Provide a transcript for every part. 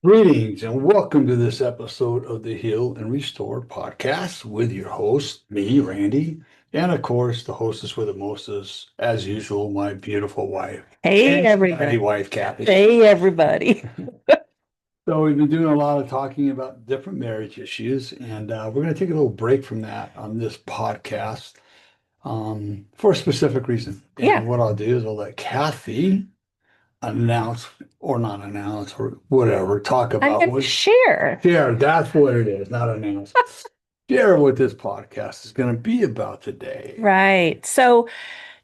Greetings and welcome to this episode of the Heal and Restore podcast with your host, me, Randy, and of course, the hostess with the mostest, as usual, my beautiful wife Hey, and everybody. snotty wife, Kathy. Hey, everybody. So we've been doing a lot of talking about different marriage issues, and we're going to take a little break from that on this podcast for a specific reason. Yeah, And what I'll do is I'll let Kathy announce or not announce or whatever, talk I'm about going to what. share. Share, that's what it is, not announce. Share what this podcast is going to be about today. Right. So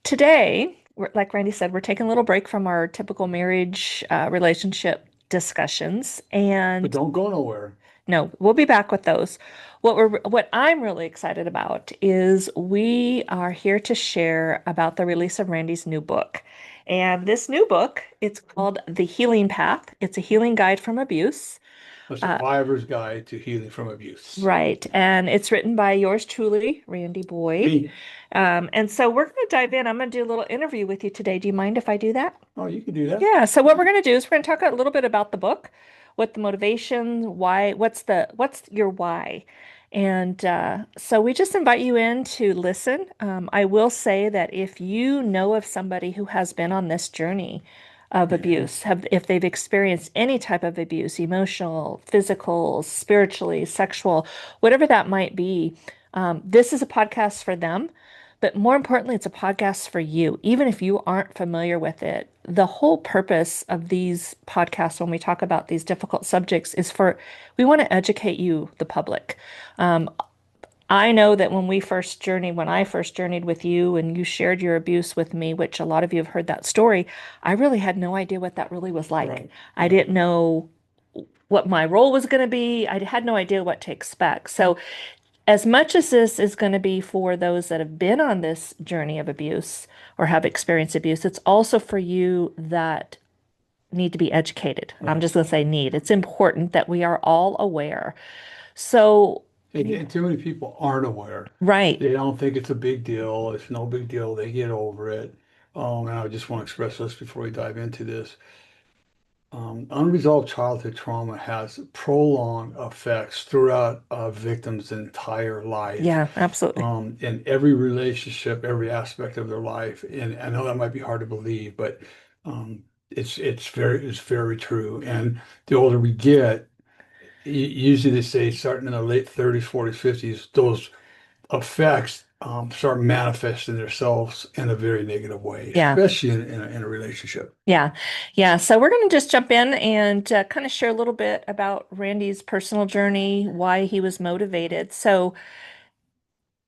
today, like Randy said, we're taking a little break from our typical marriage relationship discussions. But And don't go nowhere. no, we'll be back with those. What I'm really excited about is we are here to share about the release of Randy's new book. And this new book, it's called The Healing Path. It's a healing guide from abuse. A Uh, survivor's guide to healing from abuse. Right. And it's written by yours truly, Randy Boyd. Me. And so we're going to dive in. I'm going to do a little interview with you today. Do you mind if I do that? Oh, you can do that. Yeah. So what we're going to do is we're going to talk a little bit about the book, what the motivation, why, what's your why? And so we just invite you in to listen. I will say that if you know of somebody who has been on this journey of abuse, if they've experienced any type of abuse, emotional, physical, spiritually, sexual, whatever that might be, this is a podcast for them. But more importantly, it's a podcast for you, even if you aren't familiar with it. The whole purpose of these podcasts, when we talk about these difficult subjects, is we want to educate you, the public. Um, I know that when I first journeyed with you and you shared your abuse with me, which a lot of you have heard that story, I really had no idea what that really was like. Right. I didn't know what my role was going to be. I had no idea what to expect. So as much as this is going to be for those that have been on this journey of abuse or have experienced abuse, it's also for you that need to be educated. I'm Right. just going to say need. It's important that we are all aware. So, And too many people aren't aware. right. They don't think it's a big deal. It's no big deal. They get over it. And I just want to express this before we dive into this. Unresolved childhood trauma has prolonged effects throughout a victim's entire life, Yeah, absolutely. in every relationship, every aspect of their life. And I know that might be hard to believe, but it's very true. And the older we get, usually they say starting in the late 30s, 40s, 50s, those effects start manifesting themselves in a very negative way, Yeah. especially in a relationship. Yeah. Yeah. So we're going to just jump in and kind of share a little bit about Randy's personal journey, why he was motivated. So,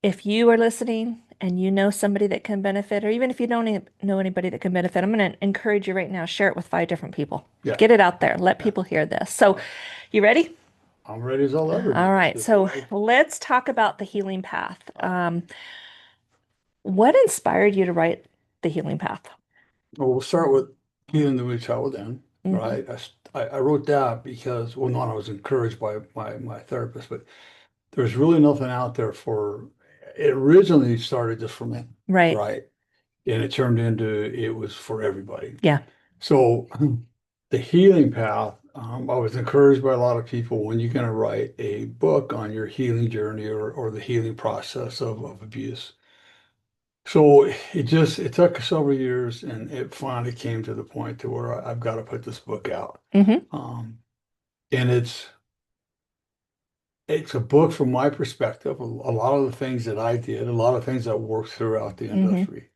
if you are listening and you know somebody that can benefit, or even if you don't know anybody that can benefit, I'm going to encourage you right now, share it with 5 different people. Yeah, Get it out there. Let yeah. people hear this. So, you ready? I'm ready as I'll ever All be. right. Just go So, ahead. let's talk about the healing path. What inspired you to write the healing path? Well, we'll start with healing the weak child within, Hmm. right? I wrote that because, well, one, I was encouraged by my therapist, but there's really nothing out there for, it originally started just for men, Right. right? And it turned into, it was for everybody. Yeah. So the healing path, I was encouraged by a lot of people when you're going to write a book on your healing journey or the healing process of abuse. So it took several years and it finally came to the point to where I've got to put this book out. Hmm. Um, and it's a book from my perspective, a lot of the things that I did, a lot of things that worked throughout the Hmm. industry.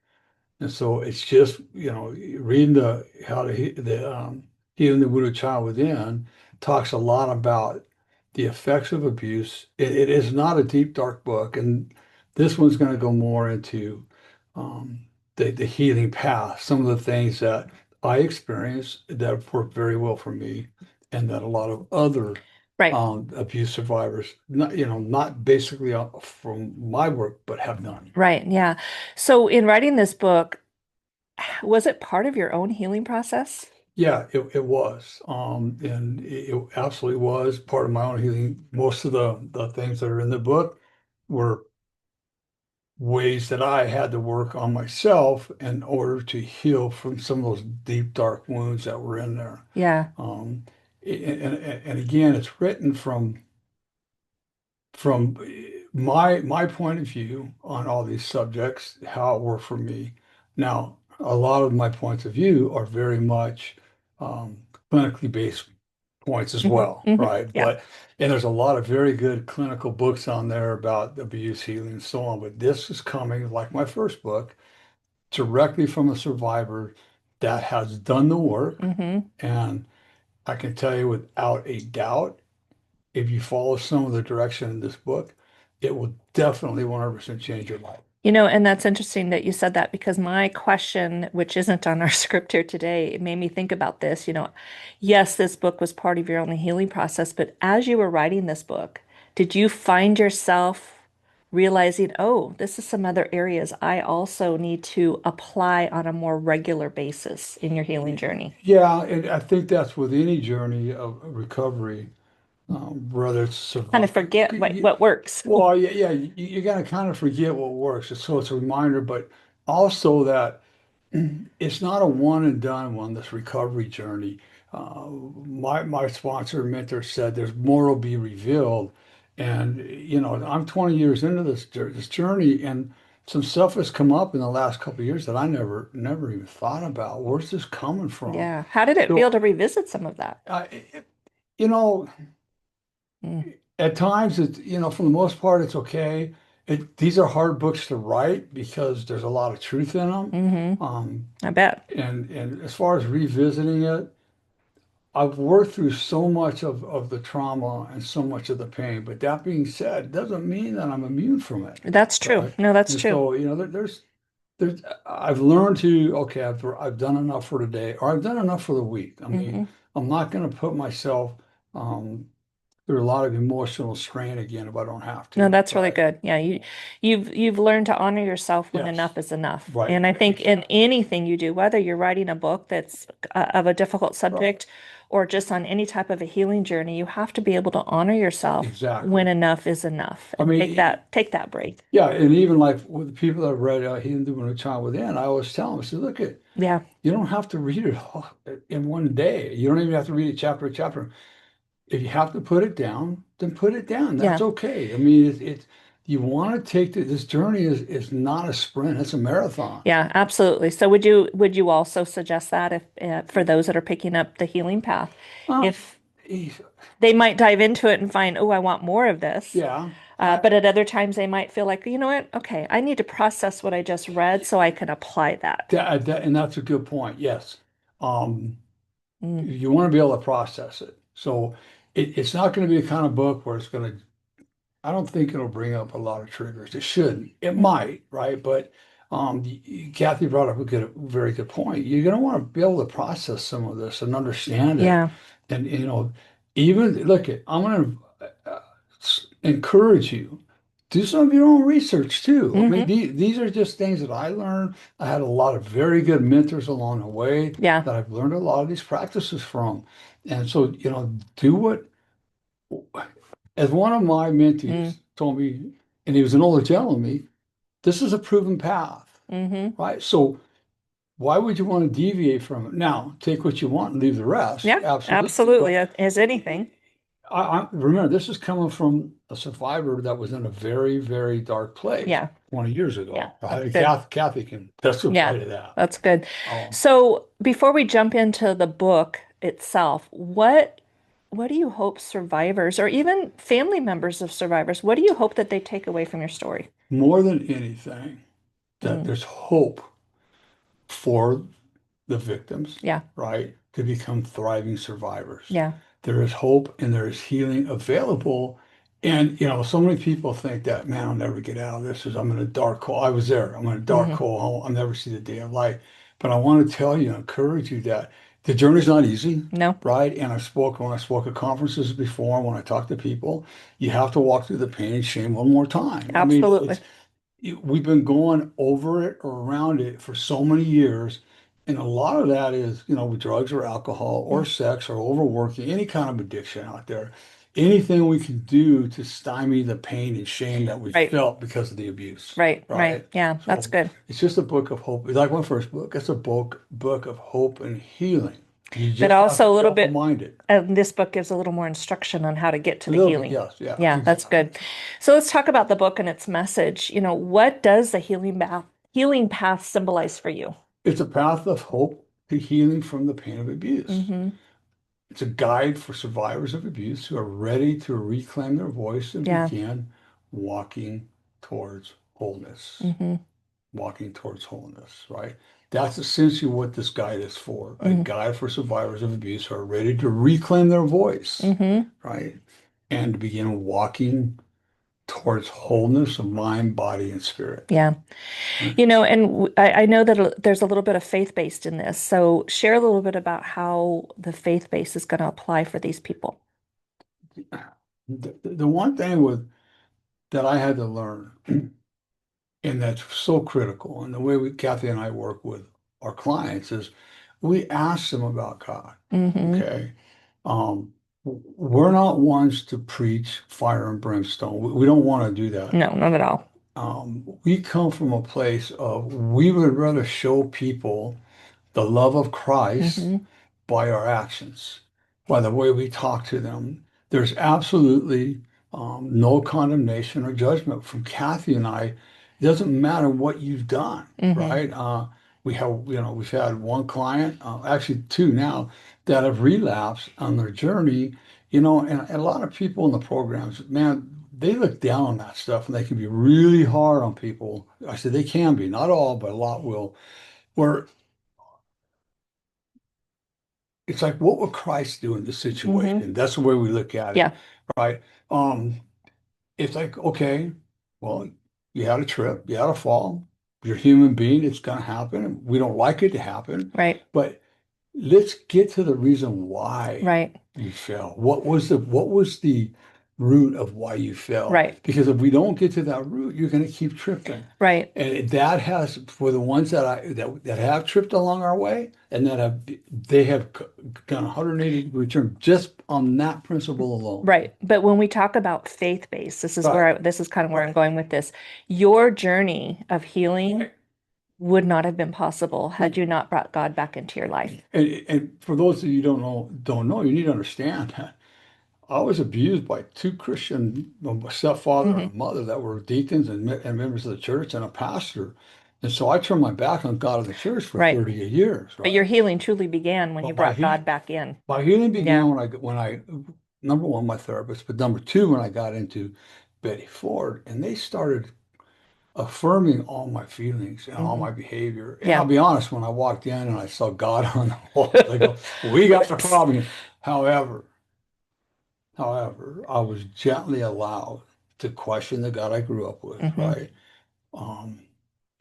And so it's just, reading the how to healing the wounded child within talks a lot about the effects of abuse. It is not a deep, dark book, and this one's going to go more into um, the healing path, some of the things that I experienced that have worked very well for me, and that a lot of other Right. abuse survivors, not basically from my work, but have done. Right. Yeah. So, in writing this book, was it part of your own healing process? Yeah, it was. And it absolutely was part of my own healing. Most of the things that are in the book were ways that I had to work on myself in order to heal from some of those deep, dark wounds that were in there. Yeah. Um, and again, it's written from my point of view on all these subjects, how it worked for me. Now, a lot of my points of view are very much clinically based points as well, right? Yeah. And there's a lot of very good clinical books on there about abuse healing and so on. But this is coming, like my first book, directly from a survivor that has done the work. hmm And I can tell you without a doubt, if you follow some of the direction in this book, it will definitely 100% change your life. And that's interesting that you said that because my question, which isn't on our script here today, it made me think about this. Yes, this book was part of your own healing process, but as you were writing this book, did you find yourself realizing, oh, this is some other areas I also need to apply on a more regular basis in your healing journey? Yeah, and I think that's with any journey of recovery, whether it's Kind of survival. forget what works. Well, yeah, you got to kind of forget what works. So it's a reminder, but also that it's not a one and done one, this recovery journey. My sponsor and mentor said there's more will be revealed. And, I'm 20 years into this journey, and some stuff has come up in the last couple of years that I never even thought about. Where's this coming from? Yeah. How did it feel So, to revisit some of that? you know, Mm. at times for the most part, it's okay. These are hard books to write because there's a lot of truth in them. hmm Um, I bet. and as far as revisiting it, I've worked through so much of the trauma and so much of the pain. But that being said, doesn't mean that I'm immune from it, That's true. right? No, that's And true. so, there's I've learned to, okay, I've done enough for today, or I've done enough for the week. I mean, hmm I'm not going to put myself um, through a lot of emotional strain again if I don't have No, to, that's really right? good. Yeah, you've learned to honor yourself when Yes, enough is enough. right, And I think in anything you do, whether you're writing a book that's of a difficult right, subject or just on any type of a healing journey, you have to be able to honor yourself when exactly. enough is enough I and mean, take that break. yeah, and even like with the people that have read Hindu and a Child Within, I always tell them, I say, look, Yeah. you don't have to read it all in one day. You don't even have to read it chapter by chapter. If you have to put it down, then put it down. That's Yeah. okay. I mean, it's you want to take this journey is not a sprint; it's a marathon. Yeah, absolutely. So would you also suggest that if for those that are picking up the healing path, Uh, if eh, they might dive into it and find, oh, I want more of this. yeah, But at other times, they might feel like, you know what? Okay, I need to process what I just read so I can apply that. and that's a good point. Yes, um, Mm, you want to be able to process it. So it's not going to be a kind of book where it's going to I don't think it'll bring up a lot of triggers. It shouldn't. It mm. might, right? But Kathy brought up a very good point. You're going to want to be able to process some of this and understand it. Yeah. And, even look at, I'm going to encourage you, do some of your own research too. I mean, hmm these are just things that I learned. I had a lot of very good mentors along the way Yeah. that I've learned a lot of these practices from. And so, do what as one of my Mm, mentees told me, and he was an older gentleman than me, this is a proven path, hmm right? So why would you want to deviate from it? Now, take what you want and leave the rest, Yeah, absolutely. absolutely. But As anything. I remember this is coming from a survivor that was in a very, very dark place Yeah. 20 years Yeah. ago. That's Right? good. Kathy can testify Yeah. to that. That's good. Oh, So before we jump into the book itself, what do you hope survivors or even family members of survivors, what do you hope that they take away from your story? more than anything, that Mm, there's hope for the victims, yeah. right, to become thriving survivors. Yeah. There is hope and there is healing available. And, so many people think that, man, I'll never get out of this. I'm in a dark hole. I was there. I'm in a dark hmm hole. I'll never see the day of light. But I want to tell you, encourage you that the journey's not easy, No, right? And when I spoke at conferences before, when I talk to people, you have to walk through the pain and shame one more time. I mean, absolutely. we've been going over it or around it for so many years. And a lot of that is, with drugs or alcohol or Mm, sex or overworking, any kind of addiction out there. Anything we can do to stymie the pain and shame that we right. felt because of the abuse, Right. right? Yeah, that's So good. it's just a book of hope. It's like my first book. It's a book of hope and healing. You But just have to also a be little bit, open-minded. this book gives a little more instruction on how to get to A the little bit, healing. yes, yeah, Yeah, that's exactly. good. So let's talk about the book and its message. What does the healing path symbolize for you? It's a path of hope to healing from the pain of abuse. Hmm. It's a guide for survivors of abuse who are ready to reclaim their voice and Yeah. begin walking towards wholeness. Hmm. Walking towards wholeness, right? That's essentially what this guide is for, a Hmm. guide for survivors of abuse who are ready to reclaim their voice, Hmm. right? And to begin walking towards wholeness of mind, body, and spirit. Yeah. Right? And I know that there's a little bit of faith-based in this. So share a little bit about how the faith base is going to apply for these people. The one thing with that I had to learn, and that's so critical, and the way Kathy and I work with our clients is we ask them about God. Hmm. Okay. We're not ones to preach fire and brimstone. We don't want to do that. No, not at all. We come from a place of we would rather show people the love of Christ Hmm. by our actions, by the way we talk to them. There's absolutely no condemnation or judgment from Kathy and I. It doesn't matter what you've done, Hmm. right? We've had one client, actually two now, that have relapsed on their journey, and a lot of people in the programs, man, they look down on that stuff and they can be really hard on people. I said they can be, not all, but a lot will. Where it's like, what would Christ do in this Hmm. situation? That's the way we look at it, Yeah. right? Um, it's like, okay, well, you had a trip, you had a fall, you're a human being, it's going to happen. We don't like it to happen, Right. but let's get to the reason why Right. you fell. What was the root of why you fell? Right. Because if we don't get to that root, you're going to keep tripping. Right. And that has for the ones that have tripped along our way and that they have done 180-degree turn just on that principle alone. Right. But when we talk about faith-based, Right, this is kind of where I'm right, going with this. Your journey of healing right. would not have been possible had No, you not brought God back into your life. and for those of you who don't know, you need to understand that I was abused by two Christian, a stepfather and Hmm. a mother that were deacons and members of the church and a pastor. And so I turned my back on God and the church for Right. 30 years, But your right? healing truly began when you But my brought he God back in. my healing Yeah. began when I number one, my therapist, but number two, when I got into Betty Ford, and they started affirming all my feelings and all Hmm. my behavior. And I'll Yeah. be honest, when I walked in and I saw God on the walls, I go, "We got the Whoops. problem." However, I was gently allowed to question the God I grew up with, Hmm. right? Um,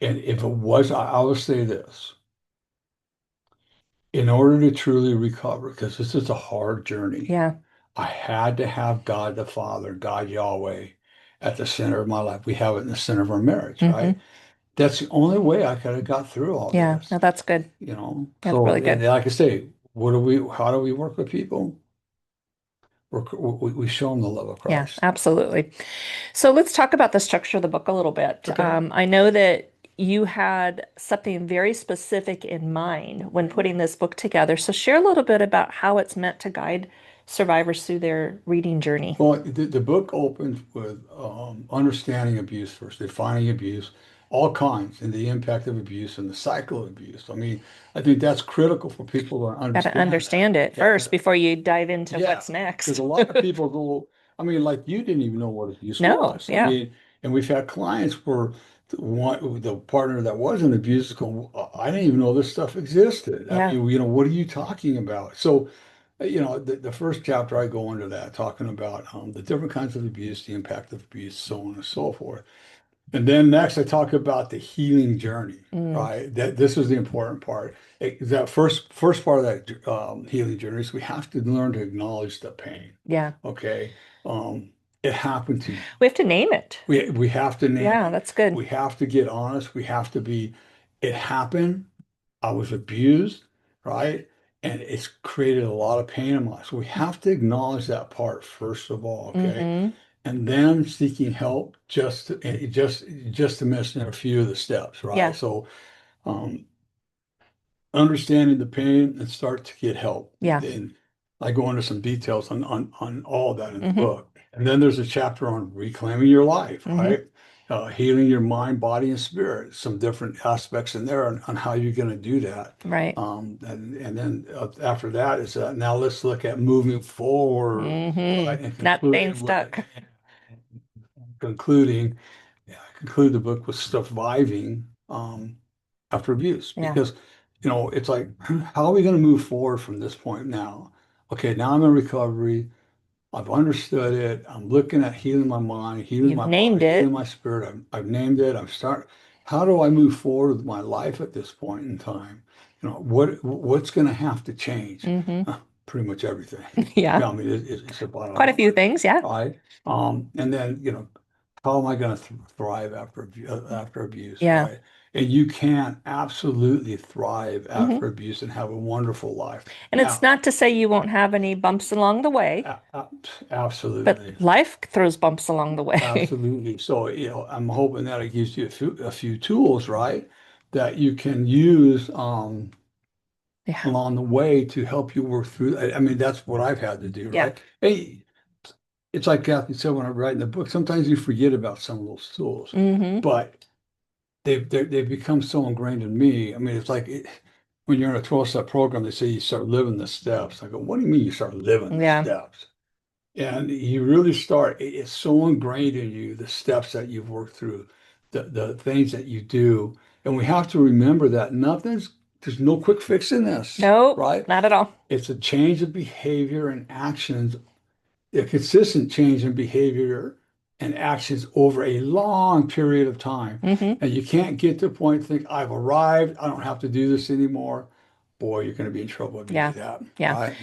and if it was, I will say this, in order to truly recover, because this is a hard journey, Yeah. I had to have God the Father, God Yahweh, at the center of my life. We have it in the center of our marriage, right? Hmm. That's the only way I could have got through all Yeah. this, No, that's good. That's So, really and good. like I say, how do we work with people? We show them the love of Yeah, Christ. absolutely. So let's talk about the structure of the book a little bit. Okay. I know that you had something very specific in mind when putting this book together. So share a little bit about how it's meant to guide survivors through their reading journey. Well, the book opens with understanding abuse first, defining abuse, all kinds, and the impact of abuse and the cycle of abuse. I mean, I think that's critical for people to Got to understand that. understand it Yeah, first before you dive into yeah, what's because next. a lot of people go, I mean, like you didn't even know what abuse No, was. I yeah, mean, and we've had clients where the partner that was in abuse is going, I didn't even know this stuff existed. I yeah. mean, what are you talking about? So, the first chapter I go into that, talking about the different kinds of abuse, the impact of abuse, so on and so forth. And then next, I talk about the healing journey, Mm, right? That this is the important part. That first part of that healing journey is we have to learn to acknowledge the pain. yeah. Okay, it happened to you. We have to name it. We have to name Yeah, it. that's good. We have to get honest. We have to be. It happened. I was abused, right? And it's created a lot of pain in my life. So we have to acknowledge that part first of all, okay? Hmm. And then seeking help just to mention a few of the steps, right? Yeah. So um, understanding the pain and start to get help. Yeah. And I go into some details on all of that in the Hmm. book. And then there's a chapter on reclaiming your life, Hmm. right? Healing your mind, body, and spirit. Some different aspects in there on how you're going to do that. Right. And then after that is now let's look at moving forward, right? And Not staying stuck. concluding conclude the book with surviving after abuse Yeah. because it's like how are we going to move forward from this point now? Okay, now I'm in recovery. I've understood it. I'm looking at healing my mind, healing You've my named body, healing it. my spirit. I've named it. I'm start. How do I move forward with my life at this point in time? What's going to have to change? Hmm. Pretty much everything. Yeah. Yeah, I mean, it's the bottom Quite a few line, things. Yeah. right? And then how am I going to thrive after abuse, Yeah. right? And you can absolutely thrive Hmm. after abuse and have a wonderful life. And it's Now, not to say you won't have any bumps along the way, a- a- but absolutely. life throws bumps along the way. Absolutely. So, I'm hoping that it gives you a few tools, right, that you can use Yeah. along the way to help you work through. I mean, that's what I've had to do, Yeah. right? Hey, it's like Kathy said when I'm writing the book, sometimes you forget about some of those tools, Hmm. but they've become so ingrained in me. I mean, it's like when you're in a 12-step program, they say you start living the steps. I go, what do you mean you start living the Yeah. steps? And you really start, it's so ingrained in you, the steps that you've worked through, the things that you do. And we have to remember that there's no quick fix in this, Nope, right? not at all. It's a change of behavior and actions, a consistent change in behavior and actions over a long period of time. Hmm. And you can't get to a point to think, I've arrived, I don't have to do this anymore. Boy, you're going to be in trouble if you do Yeah. that, Yeah. right?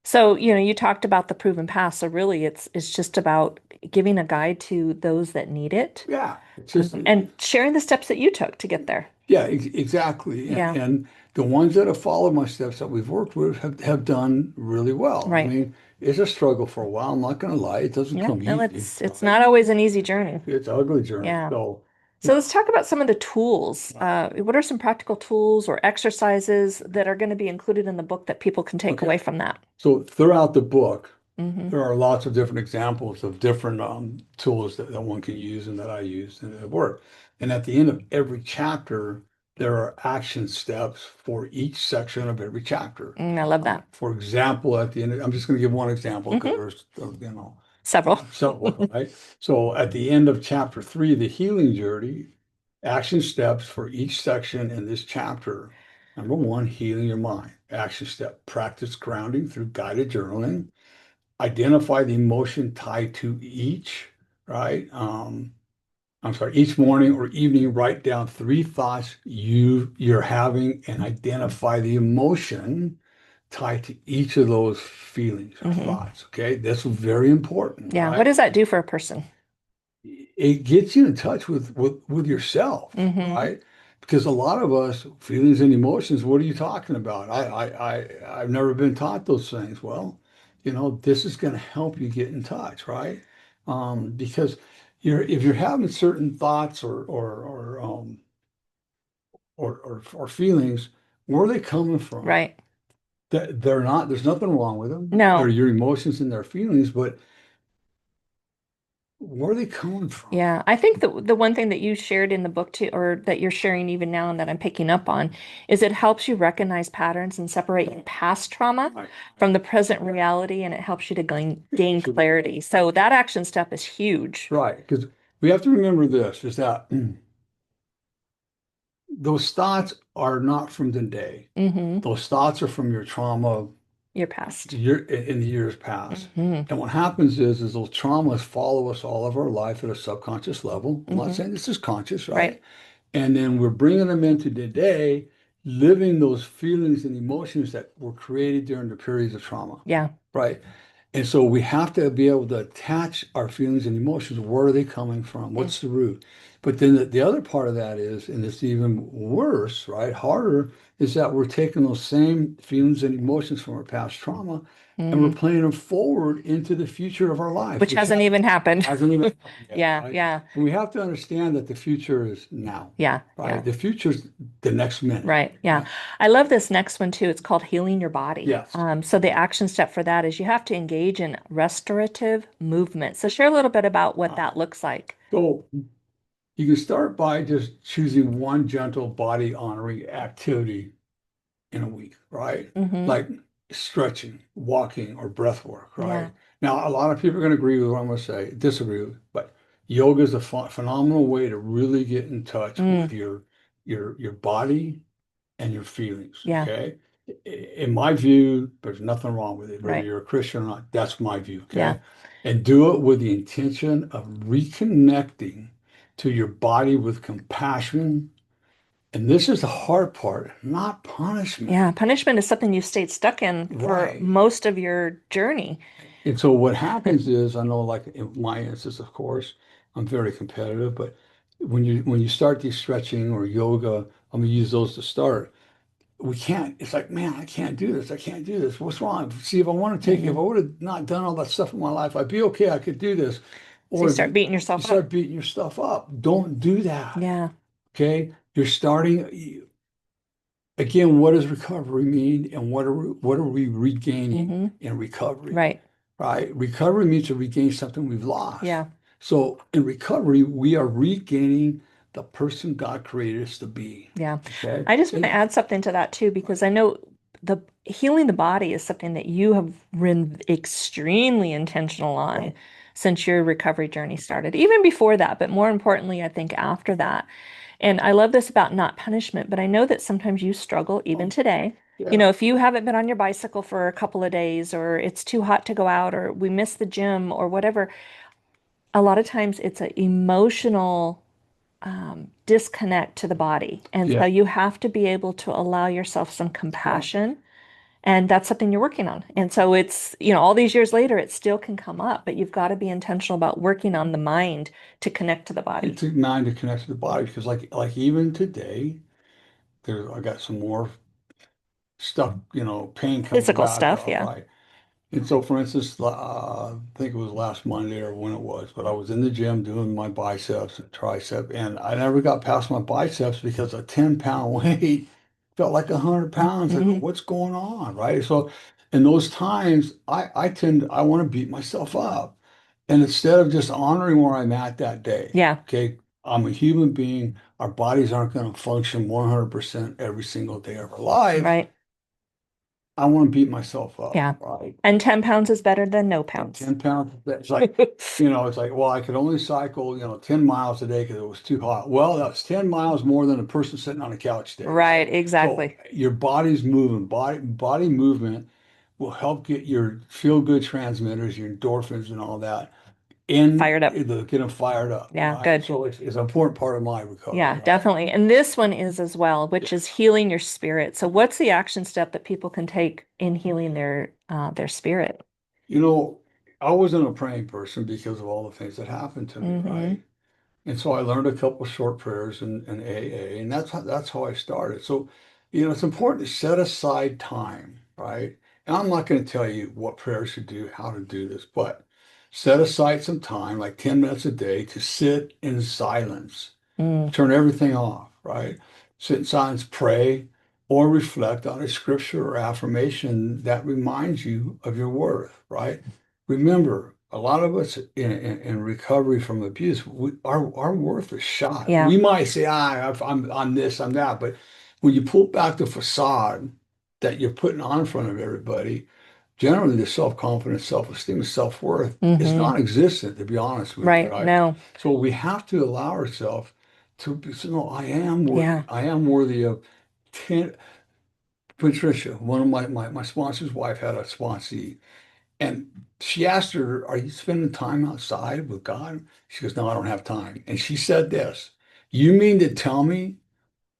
So, you talked about the proven path. So really it's just about giving a guide to those that need it, Yeah, it's just and sharing the steps that you took to get there. Yeah, exactly. And, Yeah. and the ones that have followed my steps that we've worked with have done really well. I Right. mean, it's a struggle for a while. I'm not going to lie. It doesn't Yeah. come No, easy, it's right? not always an easy journey. It's an ugly journey. Yeah. So, So let's talk about some of the tools. What are some practical tools or exercises that are going to be included in the book that people can take okay. away from that? So throughout the book, Hmm. there are lots of different examples of different tools that one can use and that I use and that work. And at the end of every chapter, there are action steps for each section of every chapter. I love that. For example, at the end, I'm just going to give one example because Hmm. there's, Several. several, right? So at the end of chapter 3, the healing journey, action steps for each section in this chapter. Number 1, healing your mind. Action step, practice grounding through guided journaling. Identify the emotion tied to each, right? I'm sorry, each morning or evening, write down 3 thoughts you're having and identify the emotion tied to each of those feelings or Hmm. thoughts. Okay, that's very important, Yeah. What right? does that do for a person? It gets you in touch with yourself, Hmm. right? Because a lot of us, feelings and emotions, what are you talking about? I've never been taught those things. Well, this is going to help you get in touch, right? Because if you're having certain thoughts or feelings, where are they coming from? Right. They're not, there's nothing wrong with them. They're No. your emotions and their feelings, but where are they coming from? Yeah, I think the one thing that you shared in the book too, or that you're sharing even now and that I'm picking up on, is it helps you recognize patterns and separate past trauma Right. from the present reality, and it helps you to gain So, clarity. So that action step is huge. right, because we have to remember this, is that those thoughts are not from today. Hmm. Those thoughts are from your trauma Your past. in the years past. Hmm. And what happens is those traumas follow us all of our life at a subconscious level. I'm not Hmm. saying this is conscious, right? Right. And then we're bringing them into today, living those feelings and emotions that were created during the periods of trauma, Yeah. right? And so we have to be able to attach our feelings and emotions. Where are they coming from? Mm. What's the root? But then the other part of that is, and it's even worse, right? Harder, is that we're taking those same feelings and emotions from our past trauma and we're Mm. playing them forward into the future of our life, Which which hasn't even happened. hasn't even happened yet, Yeah, right? yeah, And we have to understand that the future is now, yeah, right? yeah. The future's the next minute, Right. Yeah. right? I love this next one too. It's called healing your body. Yes. So the action step for that is you have to engage in restorative movement. So share a little bit about what Uh, that looks like. so you can start by just choosing one gentle body honoring activity in a week, right? Hmm. Like stretching, walking, or breath work, Yeah. right? Now, a lot of people are going to agree with what I'm going to say, disagree with, but yoga is a phenomenal way to really get in touch with Mm. your body and your feelings, Yeah. okay? In my view, there's nothing wrong with it, whether Right. you're a Christian or not. That's my view, Yeah. okay? And do it with the intention of reconnecting to your body with compassion. And this is the hard part, not punishment. Yeah. Punishment is something you stayed stuck in for Right. most of your journey. And so what happens is, I know like in my instance, of course, I'm very competitive, but when you start these stretching or yoga, I'm gonna use those to start. We can't, it's like, man, I can't do this. I can't do this. What's wrong? See, if I want to take, if I Hmm. would have not done all that stuff in my life, I'd be okay. I could do this. So you Or if start you, beating you yourself up. start beating your stuff up, don't do that. Yeah. Okay. You're starting. Again, what does recovery mean, and what are we regaining Hmm. in recovery? Right. Right? Recovery means to regain something we've lost. Yeah. So in recovery, we are regaining the person God created us to be. Yeah. Okay? I just want to And add something to that too, because I know the healing the body is something that you have been extremely intentional on since your recovery journey started, even before that, but more importantly, I think after that. And I love this about not punishment, but I know that sometimes you struggle even oh, today. You yeah, know, if you haven't been on your bicycle for a couple of days, or it's too hot to go out, or we miss the gym, or whatever, a lot of times it's an emotional disconnect to the body. And yeah. so you have to be able to allow yourself some Well, compassion. And that's something you're working on. And so it's, all these years later, it still can come up, but you've got to be intentional about working on the mind to connect to the body. it's a mind to connect to the body because like even today, I got some more stuff, pain coming Physical back stuff, up, yeah. right? And so, for instance, I think it was last Monday or when it was, but I was in the gym doing my biceps and tricep, and I never got past my biceps because a 10-pound weight felt like 100 pounds. I go, Hmm. what's going on, right? So, in those times, I want to beat myself up, and instead of just honoring where I'm at that day, Yeah, okay, I'm a human being. Our bodies aren't going to function 100% every single day of our life. right. I want to beat myself up, Yeah. right? And 10 pounds is better than no And pounds. 10 pounds, it's like, it's like, well, I could only cycle, 10 miles a day because it was too hot. Well, that's 10 miles more than a person sitting on a couch days. Right, So exactly. your body's moving, body movement will help get your feel good transmitters, your endorphins and all that Fired up. get them fired up, Yeah, right? good. So it's an important part of my recovery, Yeah, right? definitely. And this one is as well, Yeah. which is healing your spirit. So what's the action step that people can take in healing their spirit? You know, I wasn't a praying person because of all the things that happened to me, Hmm. right? And so I learned a couple short prayers in AA, and that's how I started. So, it's important to set aside time, right? And I'm not going to tell you what prayers to do, how to do this, but set aside some time, like 10 minutes a day, to sit in silence. Mm, Turn everything off, right? Sit in silence, pray, or reflect on a scripture or affirmation that reminds you of your worth, right? Remember, a lot of us in recovery from abuse, our worth is shot. yeah. We might say, I'm this, I'm that, but when you pull back the facade that you're putting on in front of everybody, generally the self-confidence, self-esteem, and self-worth is Hmm. non-existent, to be honest with you, Right. right? No. So we have to allow ourselves to be, so, no, I am worthy. Yeah. I am worthy of 10. Patricia, one of my sponsor's wife had a sponsee, and she asked her, "Are you spending time outside with God?" She goes, "No, I don't have time." And she said this, "You mean to tell me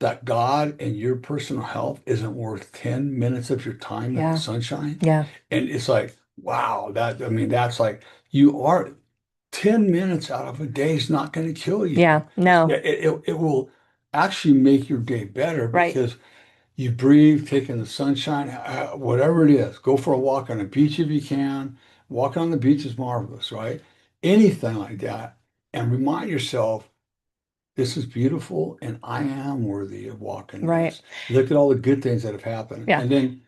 that God and your personal health isn't worth 10 minutes of your time in the Yeah. sunshine?" Yeah. And it's like, wow, I mean, that's like, you are 10 minutes out of a day is not going to kill you. Yeah. No. Yeah, it will actually make your day better Right. because you breathe, take in the sunshine, whatever it is. Go for a walk on the beach if you can. Walking on the beach is marvelous, right? Anything like that. And remind yourself, this is beautiful and I am worthy of walking Right. this. Look at all the good things that have happened. Yeah. And then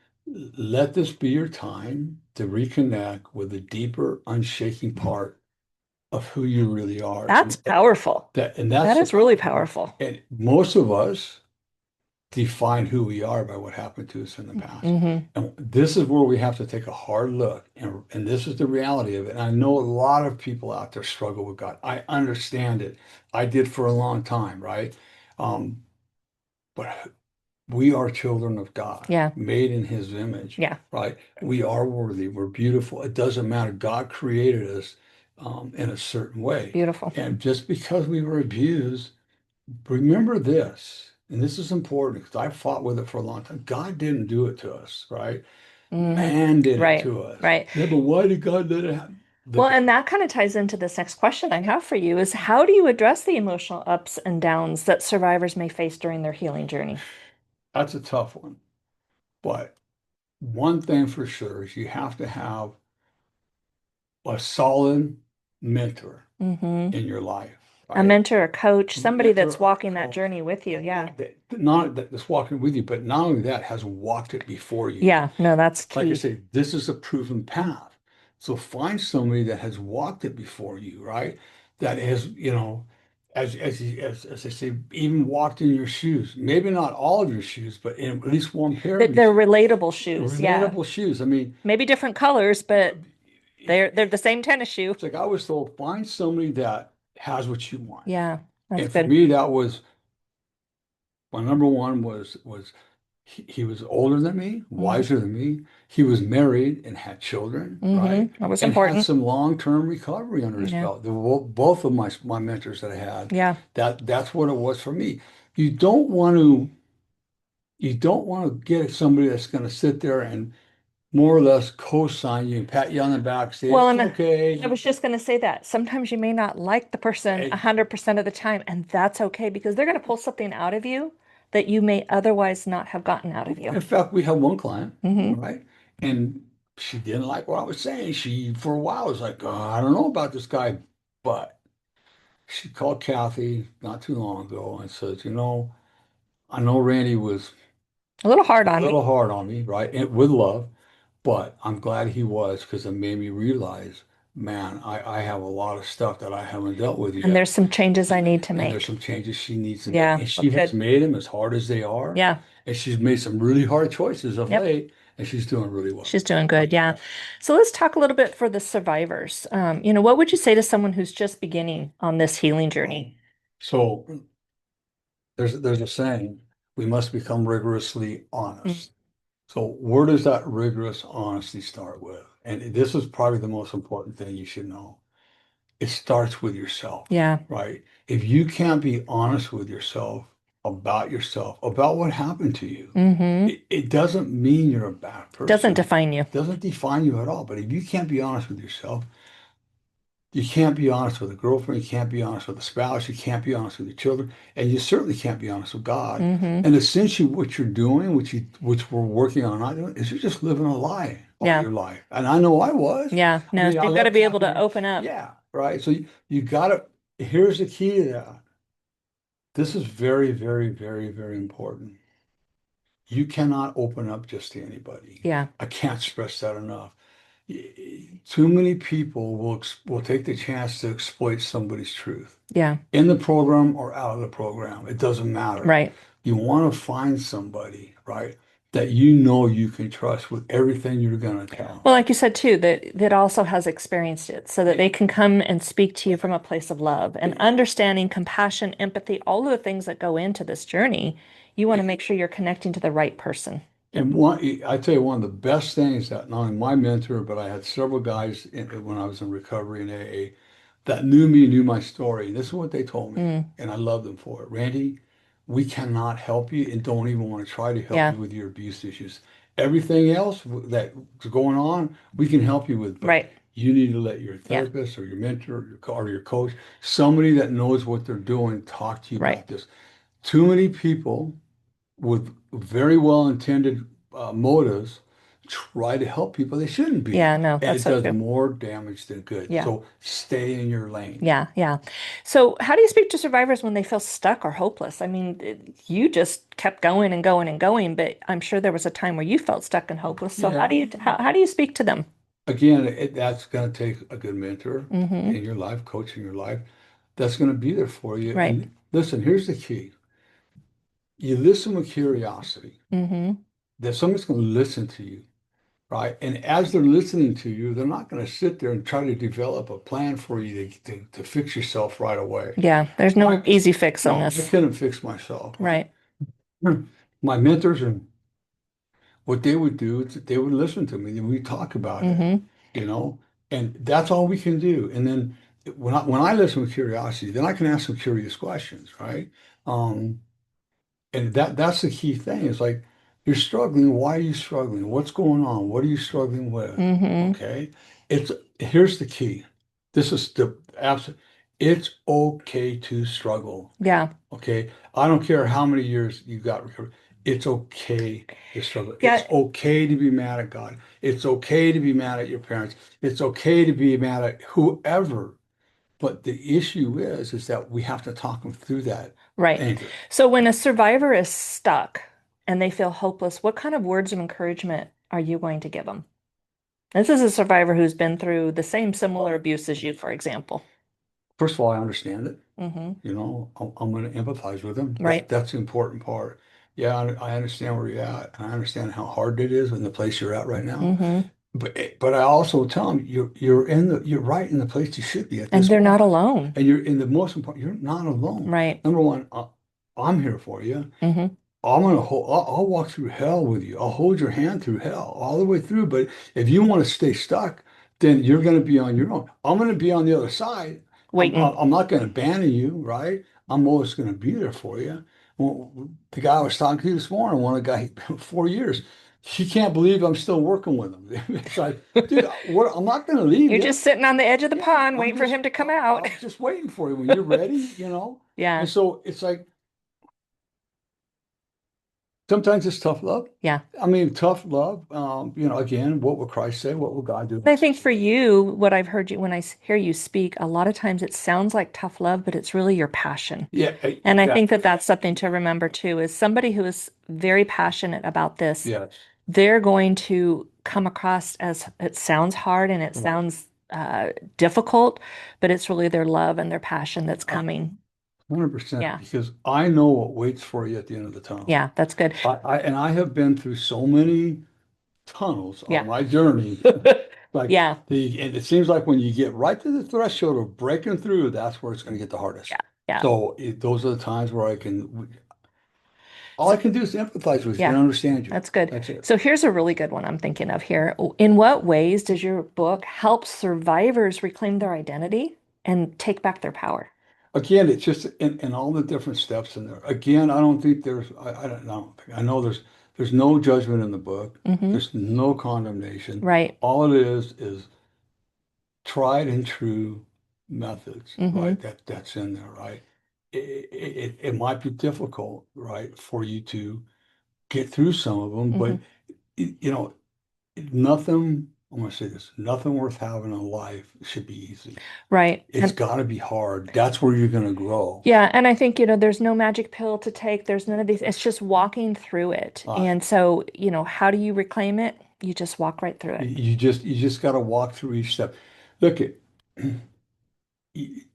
let this be your time to reconnect with the deeper, unshaking part of who you really are. That's powerful. And That that's is really powerful. and most of us define who we are by what happened to us in the past. Hmm. And this is where we have to take a hard look. And this is the reality of it. And I know a lot of people out there struggle with God. I understand it. I did for a long time, right? Um, but we are children of God, Yeah. made in his image, Yeah. right? We are worthy. We're beautiful. It doesn't matter. God created us in a certain way. Beautiful. And just because we were abused, remember this, and this is important because I fought with it for a long time. God didn't do it to us, right? Hmm. Man did it Right. to us. Right. Yeah, but why did God let it happen? Well, and that kind of ties into this next question I have for you is how do you address the emotional ups and downs that survivors may face during their healing journey? That's a tough one. But one thing for sure is you have to have a solid mentor Hmm. in your life, A right? mentor, a coach, somebody Mentor that's or walking that coach, journey with you. Yeah. not that's walking with you, but not only that, has walked it before you. Yeah. No, that's Like I key. say, this is a proven path. So find somebody that has walked it before you, right? That has, as I say, even walked in your shoes. Maybe not all of your shoes, but in at least one pair of your They're shoes. relatable shoes. Yeah. Relatable shoes. I mean, Maybe different colors, but they're the same tennis shoe. it's like I was told, find somebody that has what you want. Yeah. That's And for good. me, that was my number one was he was older than me, Hmm. wiser than me. He was married and had children, right? That was And had important. some long-term recovery under his Yeah. belt. Both of my mentors that I had, Yeah. that's what it was for me. You don't want to get somebody that's going to sit there and more or less co-sign you and pat you on the back, say Well, it's and I okay. was just going to say that sometimes you may not like the person And 100% of the time, and that's okay because they're going to pull something out of you that you may otherwise not have gotten out of you. in fact, we had one client, Hmm. right? And she didn't like what I was saying. She, for a while, was like, I don't know about this guy, but she called Kathy not too long ago and said, I know Randy was A little hard a on me. little hard on me, right? And with love, but I'm glad he was because it made me realize, man, I have a lot of stuff that I haven't dealt with And yet. there's some changes I need to And there's make. some changes she needs to make. Yeah, And that's she has good. made them as hard as they are. Yeah. And she's made some really hard choices of Yep. late, and she's doing really well. She's doing Right. good. Yeah. So let's talk a little bit for the survivors. What would you say to someone who's just beginning on this healing journey? So there's a saying, we must become rigorously Mm. honest. So where does that rigorous honesty start with? And this is probably the most important thing you should know. It starts with yourself, Yeah. right? If you can't be honest with yourself, about what happened to you, Hmm. it doesn't mean you're a bad Doesn't person. define you. It doesn't define you at all. But if you can't be honest with yourself, you can't be honest with a girlfriend, you can't be honest with a spouse, you can't be honest with your children, and you certainly can't be honest with God. Hmm. And essentially what you're doing, which we're working on not doing, is you're just living a lie all Yeah. your life. And I know I was. Yeah. I No, so mean, I you've got to let be able to Kathy, open up. yeah, right. So you gotta, here's the key to that. This is very, very, very, very important. You cannot open up just to anybody. Yeah. I can't stress that enough. Too many people will take the chance to exploit somebody's truth Yeah. in the program or out of the program. It doesn't matter. Right. You want to find somebody, right, that you know you can trust with everything you're going to tell. Well, like you said too, that also has experienced it so that they can come and speak to you from a place of love and understanding, compassion, empathy, all of the things that go into this journey. You want to make sure you're connecting to the right person. And I tell you, one of the best things that not only my mentor, but I had several guys when I was in recovery in AA that knew me, knew my story. And this is what they told me, Mm, and I love them for it. Randy, we cannot help you and don't even want to try to help yeah. you with your abuse issues. Everything else that's going on, we can help you with, but Right. you need to let your Yeah. therapist or your mentor or your coach, somebody that knows what they're doing, talk to you Right. about this. Too many people with very well-intended motives try to help people they shouldn't be. Yeah, no, And that's it so does true. more damage than good. Yeah. So stay in your lane. Yeah, yeah. So, how do you speak to survivors when they feel stuck or hopeless? I mean, you just kept going and going and going, but I'm sure there was a time where you felt stuck and hopeless. So, Yeah. how do you speak to them? Again, that's going to take a good mentor Mm-hmm. in your life, coach in your life, that's going to be there for you. Right. And listen, here's the key. You listen with curiosity. Mm-hmm. That someone's going to listen to you, right? And as they're listening to you, they're not going to sit there and try to develop a plan for you to fix yourself right away. Yeah, there's no I, easy fix on no, I this. couldn't fix myself, right? Right. My mentors and what they would do is they would listen to me and we talk about it, Mm-hmm. you know, and that's all we can do. And then when I listen with curiosity, then I can ask some curious questions, right? Um, And that's the key thing. It's like you're struggling. Why are you struggling? What's going on? What are you struggling with? Mm-hmm. Okay. It's Here's the key. This is the absolute. It's okay to struggle. Yeah. Okay. I don't care how many years you got recovered. It's okay to struggle. It's Yeah. okay to be mad at God. It's okay to be mad at your parents. It's okay to be mad at whoever. But the issue is that we have to talk them through that Right. anger. So when a survivor is stuck and they feel hopeless, what kind of words of encouragement are you going to give them? This is a survivor who's been through the same similar abuse as you, for example. First of all, I understand it. Mm-hmm. I'm going to empathize with them. Right. That's the important part. Yeah, I understand where you're at, and I understand how hard it is in the place you're at right now. Mm-hmm. But I also tell them you're right in the place you should be at And this they're not moment, alone. and you're in the most important. You're not alone. Right. Number one, I'm here for you. Mm-hmm. I'll walk through hell with you. I'll hold your hand through hell all the way through. But if you want to stay stuck, then you're going to be on your own. I'm going to be on the other side. Waiting. I'm not going to abandon you, right? I'm always going to be there for you. Well, the guy I was talking to this morning, one of the guy 4 years, he can't believe I'm still working with him. It's like, dude, I'm not going to leave You're you. just sitting on the edge of the Yeah, pond waiting for him to come out. I'm just waiting for you when you're ready. And Yeah. so it's like, sometimes it's tough love. Yeah. I mean, tough love. Again, what will Christ say? What will God do? And I think for you, what I've heard you when hear you speak, a lot of times it sounds like tough love, but it's really your passion. Yeah, And I yeah, think that that's something to remember too, is somebody who is very passionate about this, yes. they're going to come across as it sounds hard and it Right. sounds difficult, but it's really their love and their passion that's Uh, coming. 100%, Yeah. because I know what waits for you at the end of the tunnel. Yeah, that's good. I have been through so many tunnels Yeah. on my journey. Like Yeah. and it seems like when you get right to the threshold of breaking through, that's where it's going to get the Yeah. hardest. Yeah. So those are the times where all I So, can do is empathize with you yeah, and understand you. that's good. That's it. So here's a really good one I'm thinking of here. In what ways does your book help survivors reclaim their identity and take back their power? Again, it's just in all the different steps in there. Again, I don't think I don't know. I know there's no judgment in the book. Hmm. There's no condemnation. Right. All it is tried and true methods, Hmm. right? That's in there, right? It might be difficult, right, for you to get through some of them, but Hmm. you know, nothing, I'm gonna say this, nothing worth having in life should be easy. Right. It's And got to be hard. That's where you're going to grow. yeah, and I think, there's no magic pill to take. There's none of these. It's just walking through it. Uh, And so, how do you reclaim it? You just walk right through it. you just got to walk through each step. Look at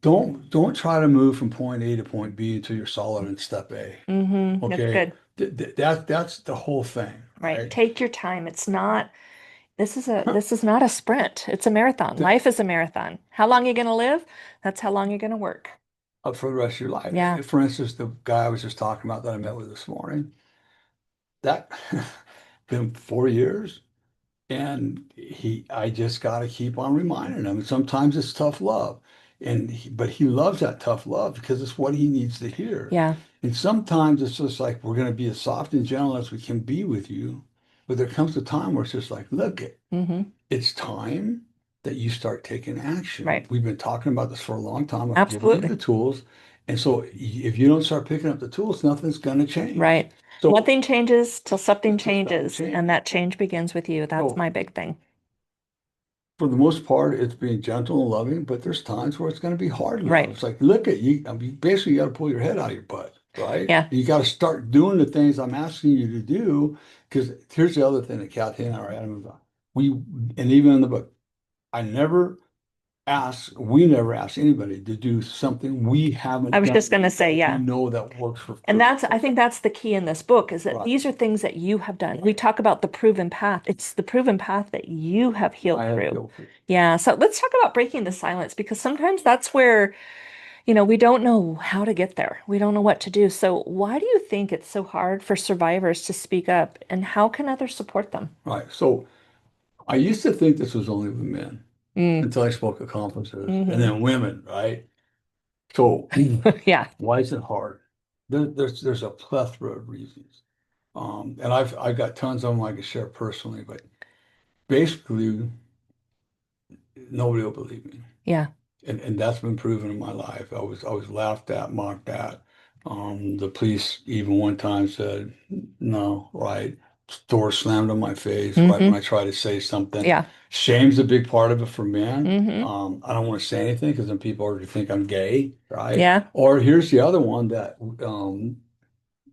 don't try to move from point A to point B until you're solid in step A. That's Okay, good. that's the whole thing, Right. right? Take your time. This is not a sprint. It's a marathon. The- Life is a marathon. How long are you going to live? That's how long you're going to work. For the rest of your Yeah. life. For instance, the guy I was just talking about that I met with this morning, that been 4 years. And I just got to keep on reminding him. And sometimes it's tough love, but he loves that tough love because it's what he needs to hear. Yeah. And sometimes it's just like we're going to be as soft and gentle as we can be with you, but there comes a time where it's just like, look, Hmm. it's time that you start taking action. Right. We've been talking about this for a long time. I've given you Absolutely. the tools, And so if you don't start picking up the tools, nothing's going to change. Right. So Nothing changes till something until something changes, and changes. that change begins with you. That's So my big thing. for the most part, it's being gentle and loving, but there's times where it's going to be hard love. Right. It's like, look at you. I mean, basically, you got to pull your head out of your butt, right? Yeah. You got to start doing the things I'm asking you to do. Because here's the other thing that Kathy and I are adamant about. And even in the book, we never ask anybody to do something we I haven't was just done going to say, that we yeah. know that works And I for think that's the key in this book is that right. these are things that you have done. We talk about the proven path. It's the proven path that you have healed I have through. feel free. Yeah. So let's talk about breaking the silence because sometimes that's where, we don't know how to get there. We don't know what to do. So why do you think it's so hard for survivors to speak up and how can others support them? Right. So I used to think this was only with men Mm. until I spoke at conferences and Hmm. then women, right? So Yeah. why is it hard? There's a plethora of reasons. And I've got tons of them I can share personally, but basically nobody will believe me. Yeah. And that's been proven in my life. I was laughed at, mocked at. The police even one time said, no, right? Door slammed on my face right when Hmm. I try to say something. Yeah. Shame's a big part of it for men. Hmm. I don't want to say anything because then people already think I'm gay, right? Yeah. Or here's the other one that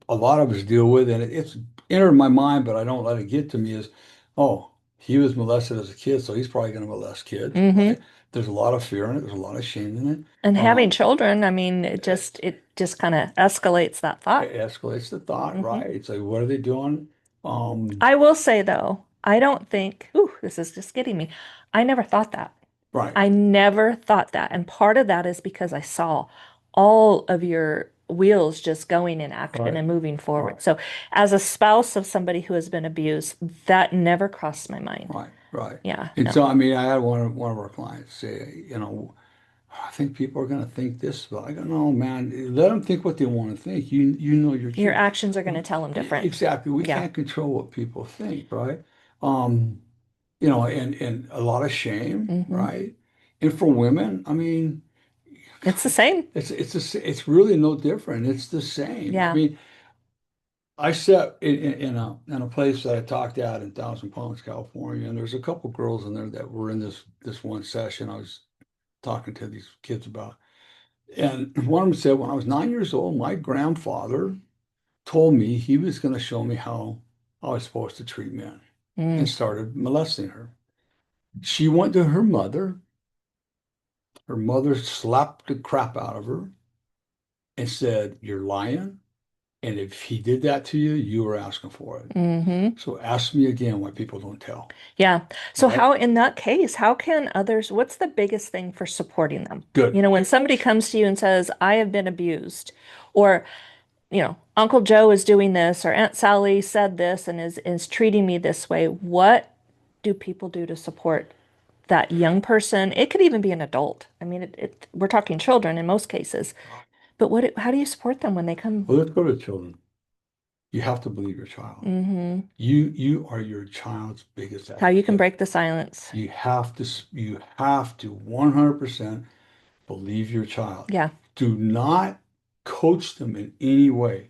a lot of us deal with, and it's entered my mind, but I don't let it get to me is, oh, he was molested as a kid, so he's probably going to molest kids, Hmm. right? There's a lot of fear in it. There's a lot of shame in it. And having Um, children, I mean, it just kind of escalates that thought. it escalates the thought, Hmm. right? It's like, what are they doing? I will say though, I don't think, ooh, this is just getting me. I never thought that. Right, I never thought that. And part of that is because I saw all of your wheels just going in action right, and moving right, forward. So, as a spouse of somebody who has been abused, that never crossed my mind. right, right. Yeah, And no. so, I mean, I had one of our clients say, I think people are going to think this, but I go, no, man, let them think what they want to think. You know your Your truth. actions are going to tell them different. Exactly. We Yeah. can't control what people think, right? Um, and a lot of shame, Hmm. right? And for women, I mean, It's the same. it's really no different. It's the same. I Yeah. mean, I sat in a place that I talked at in Thousand Palms, California, and there's a couple girls in there that were in this one session I was talking to these kids about. And one of them said, when I was 9 years old, my grandfather told me he was going to show me how I was supposed to treat men and Mm. started molesting her. She went to her mother. Her mother slapped the crap out of her and said, you're lying. And if he did that to you, you were asking for it. Hmm. So ask me again why people don't tell. Yeah. So Right? how, in that case, how can others, what's the biggest thing for supporting them? Good. When somebody comes to you and says, I have been abused, or, Uncle Joe is doing this, or Aunt Sally said this and is treating me this way, what do people do to support that young person? It could even be an adult. I mean, we're talking children in most cases, but how do you support them when they come? Well, let's go to children. You have to believe your child. Hmm. You are your child's biggest How you can advocate. break the silence. You have to 100% believe your child. Yeah. Do not coach them in any way.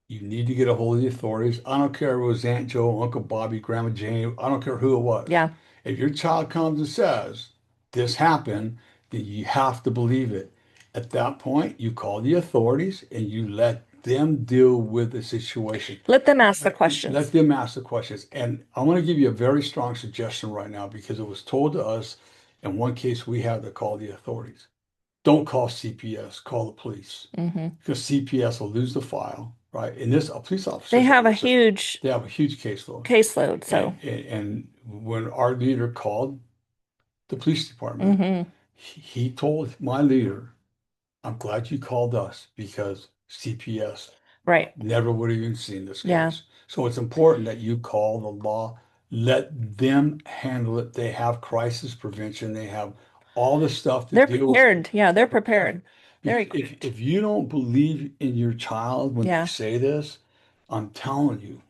You need to get a hold of the authorities. I don't care if it was Aunt Joe, Uncle Bobby, Grandma Jane. I don't care who it was. Yeah. If your child comes and says this happened, then you have to believe it. At that point, you call the authorities and you let them deal with the situation. Let them ask the Let questions. them ask the questions. And I want to give you a very strong suggestion right now because it was told to us in one case we had to call the authorities. Don't call CPS, call the police Hmm. because CPS will lose the file, right? And this, police They officers are have a listen, huge they have a huge caseload. caseload, so. And when our leader called the police department, Hmm. he told my leader, I'm glad you called us because CPS Right. never would have even seen this Yeah. case. So it's important that you call the law, let them handle it. They have crisis prevention, they have all the stuff to They're deal with. prepared. Yeah, they're They're prepared. prepared. They're If equipped. you don't believe in your child when they Yeah. say this, I'm telling you,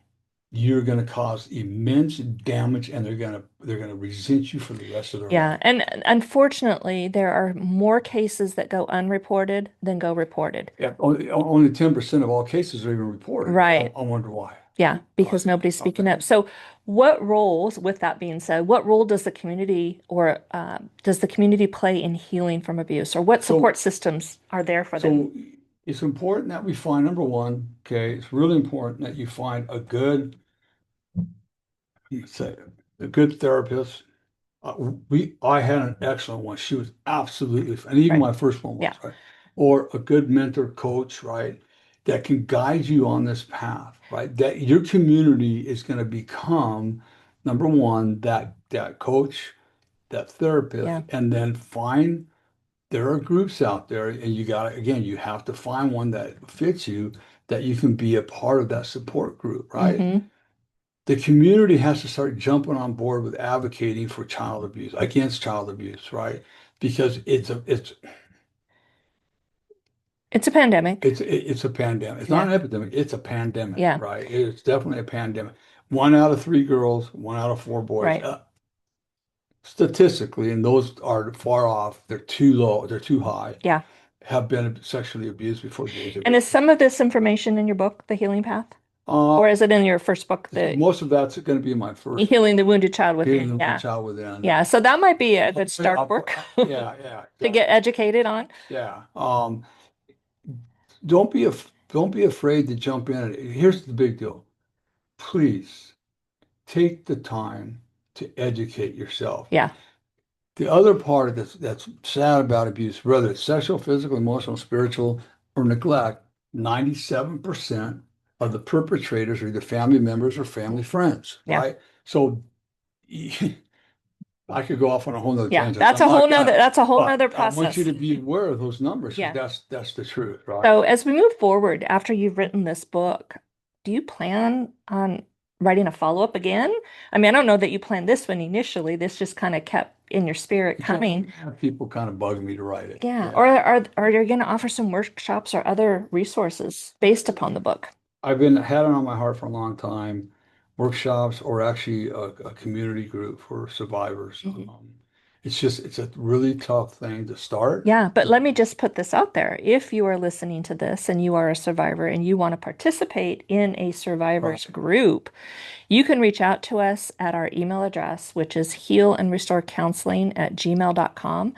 you're going to cause immense damage, and they're going to resent you for the rest of their Yeah, life. and unfortunately, there are more cases that go unreported than go reported. Yeah, only 10% of all cases are even reported. Right. I wonder why. Yeah, Right. because nobody's speaking Okay. up. So, what roles, with that being said, what role does the community or does the community play in healing from abuse, or what So support systems are there for them? so it's important that we find, number one, okay, it's really important that you find a good, let's say, a good therapist. I had an excellent one. She was absolutely, and even Right. my first one was, Yeah. right? Or a good mentor coach, right? That can guide you on this path, right? That your community is going to become, number one, that coach, that therapist, Yeah. and then find there are groups out there, and you got to, again, you have to find one that fits you, that you can be a part of that support group, right? Hmm. The community has to start jumping on board with advocating for child abuse, against child abuse, right? Because It's a pandemic. it's a pandemic. It's not Yeah. an epidemic, it's a pandemic, Yeah. right? It's definitely a pandemic. One out of three girls, one out of four boys, Right. statistically, and those are far off, they're too low, they're too high, Yeah. have been sexually abused before the age of And is 18. some of this information in your book, The Healing Path? Uh, Or is it in your first book, The Most of that's going to be my first Healing the Wounded Child Within? healing the Yeah. child within. Yeah. So that might be a good start book Yeah, yeah, to get exactly. educated on. Yeah. Don't be afraid to jump in. Here's the big deal. Please take the time to educate yourself. Yeah. The other part that's sad about abuse, whether it's sexual, physical, emotional, spiritual, or neglect, 97% of the perpetrators are either family members or family friends, Yeah. right? So I could go off on a whole nother Yeah. tangent. I'm not gonna, That's a whole but nother I want you process. to be aware of those numbers because Yeah. that's the truth, right? So as we move forward, after you've written this book, do you plan on writing a follow-up again? I mean, I don't know that you planned this one initially. This just kind of kept in your spirit Yeah, coming. people kind of bug me to write it. Yeah. Or Yeah. are you going to offer some workshops or other resources based upon the book? I've been had it on my heart for a long time, workshops or actually a community group for survivors. Mhm. It's a really tough thing to start. Yeah, but let me just put this out there. If you are listening to this and you are a survivor and you want to participate in a survivors Right. group, you can reach out to us at our email address, which is healandrestorecounseling@gmail.com.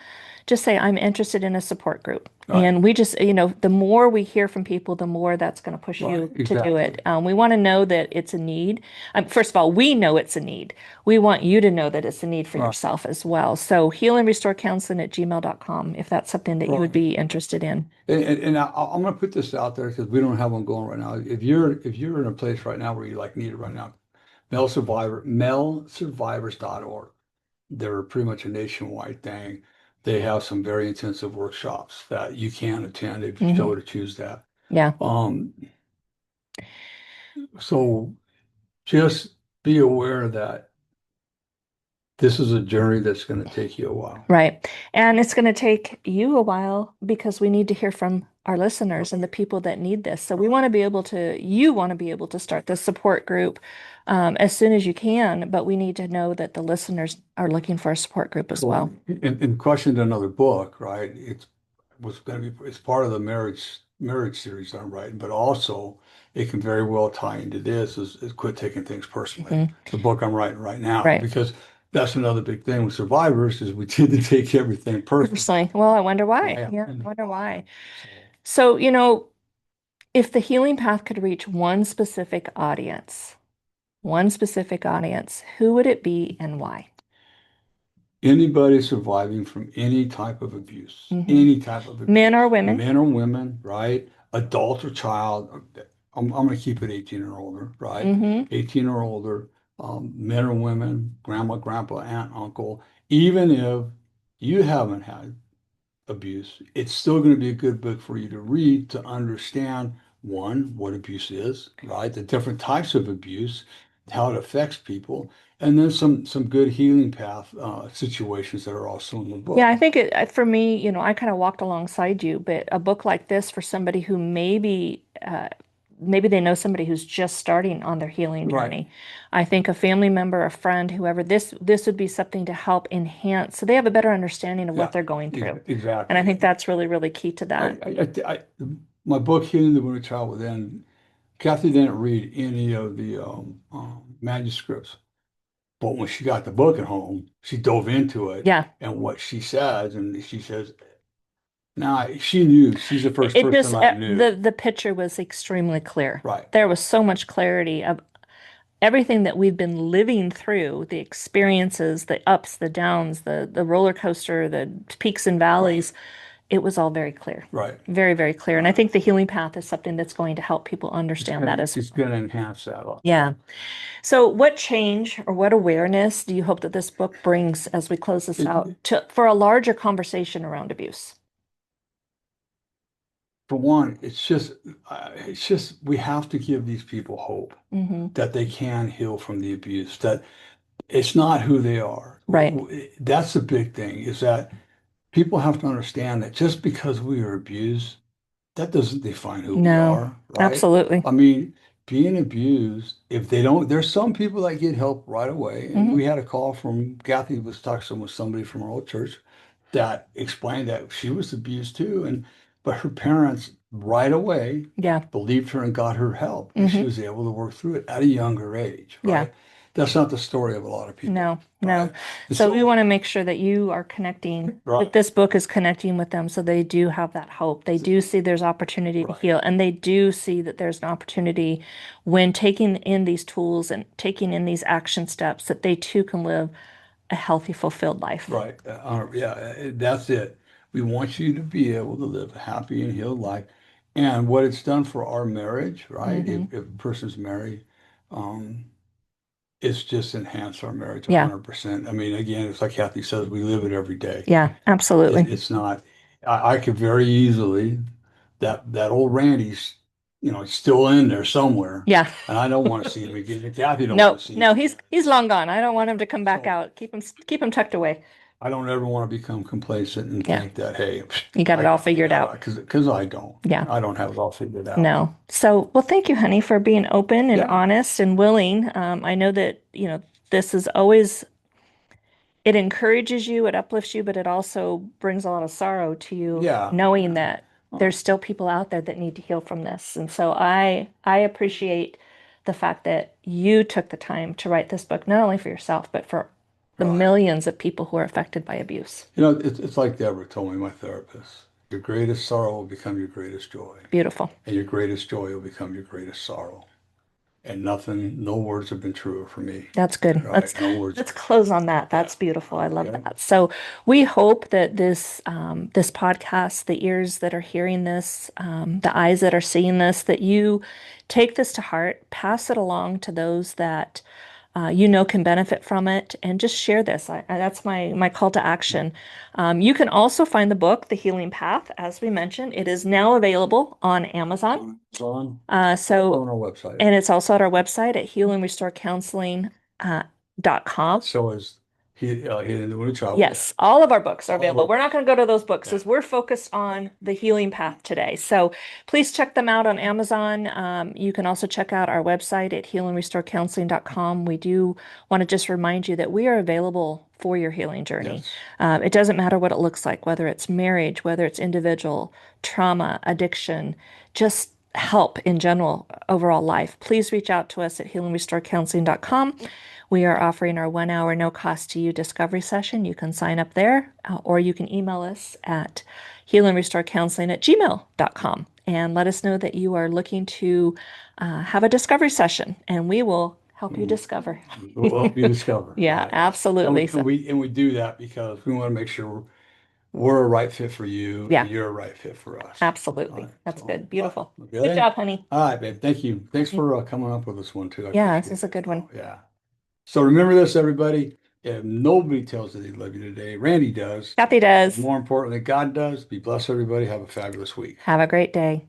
Just say, I'm interested in a support group. Right. And we just, the more we hear from people, the more that's going to push Right. you to do it. Exactly. We want to know that it's a need. First of all, we know it's a need. We want you to know that it's a need for Right. yourself as well. So healandrestorecounseling@gmail.com if that's something that you would Right. be interested in. And I'm going to put this out there because we don't have one going right now. If you're in a place right now where you like need it right now, malesurvivors.org. They're pretty much a nationwide thing. They have some very intensive workshops that you can attend if you Hmm. so to choose that. Yeah. Um, so just be aware that this is a journey that's going to take you a while. Right. And it's going to take you a while because we need to hear from our listeners and the Right. people that need this. So we want to be able to, you want to be able to start this support group as soon as you can, but we need to know that the listeners are looking for a support group as Correct. well. In question to another book, right? It's part of the marriage series I'm writing, but also it can very well tie into this is quit taking things personally. Hmm. The book I'm writing right now, Right. because that's another big thing with survivors is we tend to take everything personally. Personally, well, I wonder why. Yeah. Yeah, I And wonder why. so So, if the healing path could reach one specific audience, who would it be and why? anybody surviving from Hmm. any type of Men or abuse, women? men or women, right? Adult or child. I'm going to keep it 18 or older, right? Hmm. 18 or older, men or women, grandma, grandpa, aunt, uncle. Even if you haven't had abuse, it's still going to be a good book for you to read to understand one, what abuse is, right? The different types of abuse, how it affects people, and then some good healing path situations that are also in the Yeah, book. I think for me, I kind of walked alongside you, but a book like this for somebody who maybe maybe they know somebody who's just starting on their healing Right. journey. I think a family member, a friend, whoever, this would be something to help enhance so they have a better understanding of what Yeah, they're going through. And I exactly. think that's really, really key to I, that. my book, Healing the Wounded Child Within, Kathy didn't read any of the manuscripts, but when she got the book at home, she dove into it Yeah. and what she says, and she says, "Now she knew. She's the first It person just I knew." the picture was extremely clear. Right, There was so much clarity of everything that we've been living through, the experiences, the ups, the downs, the roller coaster, the peaks and right, valleys. It was all very clear. right. Very, very clear. And I think the healing path is something that's going to help people understand that as It's gonna enhance that a lot. yeah. So what change or what awareness do you hope that this book brings as we close this out It, to for a larger conversation around abuse? for one, it's just we have to give these people hope Hmm. that they can heal from the abuse, that it's not who they are. Right. That's the big thing, is that people have to understand that just because we are abused, that doesn't define who we No, are, right? absolutely. I mean, being abused, if they don't, there's some people that get help right away. And Hmm. we had a call from Kathy was talking with somebody from our old church that explained that she was abused too. And but her parents right away Yeah. believed her and got her help, and she Hmm. was able to work through it at a younger age, Yeah. right? That's not the story of a lot of people, No, no. right? And So we so, want to make sure that you are connecting, that right, this book is connecting with them so they do have that hope. They do see there's opportunity to right, heal, and they do see that there's an opportunity when taking in these tools and taking in these action steps that they too can live a healthy, fulfilled life. right. Yeah, that's it. We want you to be able to live a happy and healed life. And what it's done for our marriage, right? Hmm. If a person's married, um, it's just enhanced our marriage Yeah. 100%. I mean, again, it's like Kathy says, we live it every day. Yeah, absolutely. It's not, I could very easily, that old Randy's, still in there somewhere. Yeah. And I don't want to see him again. And Kathy don't want No, to see him no, again. he's long gone. I don't want him to come back So out. Keep him tucked away. I don't ever want to become complacent and Yeah. think that, hey, You got it all figured out. because I don't. Yeah. I don't have it all figured out. No. So, well, thank you, honey, for being open and Yeah, honest and willing. I know that, this is always, it encourages you, it uplifts you, but it also brings a lot of sorrow to you, yeah. knowing that Oh, there's still people out there that need to heal from this. And so I appreciate the fact that you took the time to write this book, not only for yourself, but for the right. millions of people who are affected by abuse. It's like Deborah told me, my therapist, your greatest sorrow will become your greatest joy, Beautiful. and your greatest joy will become your greatest sorrow. And nothing, no words have been truer for me. That's good. Right? No words. Let's close on that. Yeah. That's beautiful. I love Okay. that. So we hope that this podcast, the ears that are hearing this, the eyes that are seeing this, that you take this to heart, pass it along to those that can benefit from it, and just share this. That's my call to action. You can also find the book, The Healing Path, as we mentioned. It is now available on Amazon. On So our website. and it's also at our website at healingrestorecounseling.com. So is he in the Wounded Child Within. Yes, all of our books are All of available. our, We're not going to go to those books yeah. as we're focused on the healing path today. So please check them out on Amazon. You can also check out our website at healingrestorecounseling.com. We do want to just remind you that we are available for your healing journey. Yes. It doesn't matter what it looks like, whether it's marriage, whether it's individual, trauma, addiction, just help in general, overall life. Please reach out to us at healingrestorecounseling.com. We are offering our 1 hour no cost to you discovery session. You can sign up there, or you can email us at healingrestorecounseling@gmail.com and let us know that you are looking to have a discovery session, and we will help you discover. We'll help you discover. Yeah, Right. absolutely. So, And we do that because we want to make sure we're a right fit for you yeah, and you're a right fit for us. All absolutely. right. That's So, good. Beautiful. Good okay. job, honey. All right, babe. Thank you. Thanks for coming up with this one too. I Yeah, this appreciate is a it. good one. So, yeah. So remember this, everybody. If nobody tells you they love you today, Randy does. Kathy does. More importantly, God does. Be blessed, everybody. Have a fabulous week. Have a great day.